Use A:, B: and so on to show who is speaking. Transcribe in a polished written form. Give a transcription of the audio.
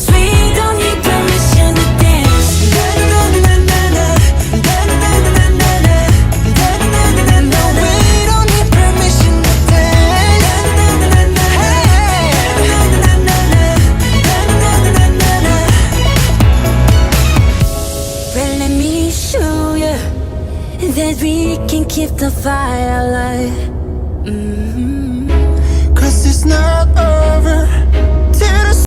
A: We don't need permission to dance.
B: No, we don't need permission to dance.
A: Well, let me show you that we can keep the fire alive.
B: Cause it's not